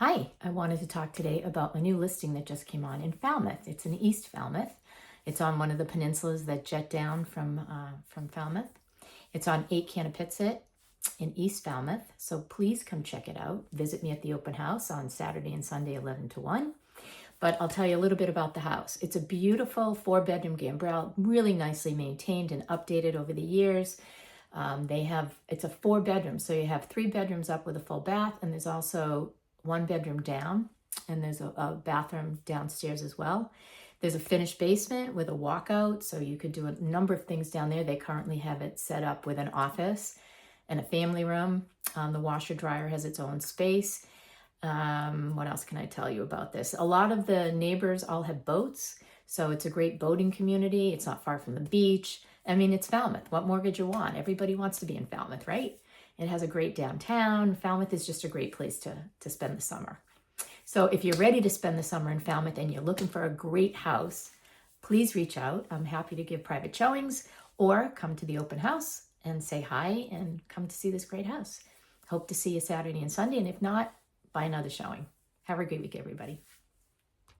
Hi, I wanted to talk today about a new listing that just came on in Falmouth. It's in East Falmouth. It's on one of the peninsulas that jet down from Falmouth. It's on 8 Canapitsit in East Falmouth. So please come check it out. Visit me at the open house on Saturday and Sunday, 11 to 1. But I'll tell you a little bit about the house. It's a beautiful 4-bedroom gambrel, really nicely maintained and updated over the years. It's a 4-bedroom, so you have 3 bedrooms up with a full bath, and there's also 1 bedroom down, and there's a bathroom downstairs as well. There's a finished basement with a walkout, so you could do a number of things down there. They currently have it set up with an office and a family room. The washer dryer has its own space. What else can I tell you about this? A lot of the neighbors all have boats, so it's a great boating community. It's not far from the beach. I mean, it's Falmouth. What more could you want? Everybody wants to be in Falmouth, right? It has a great downtown. Falmouth is just a great place to spend the summer. So if you're ready to spend the summer in Falmouth and you're looking for a great house, please reach out. I'm happy to give private showings or come to the open house and say hi and come to see this great house. Hope to see you Saturday and Sunday, and if not, buy another showing. Have a great week, everybody.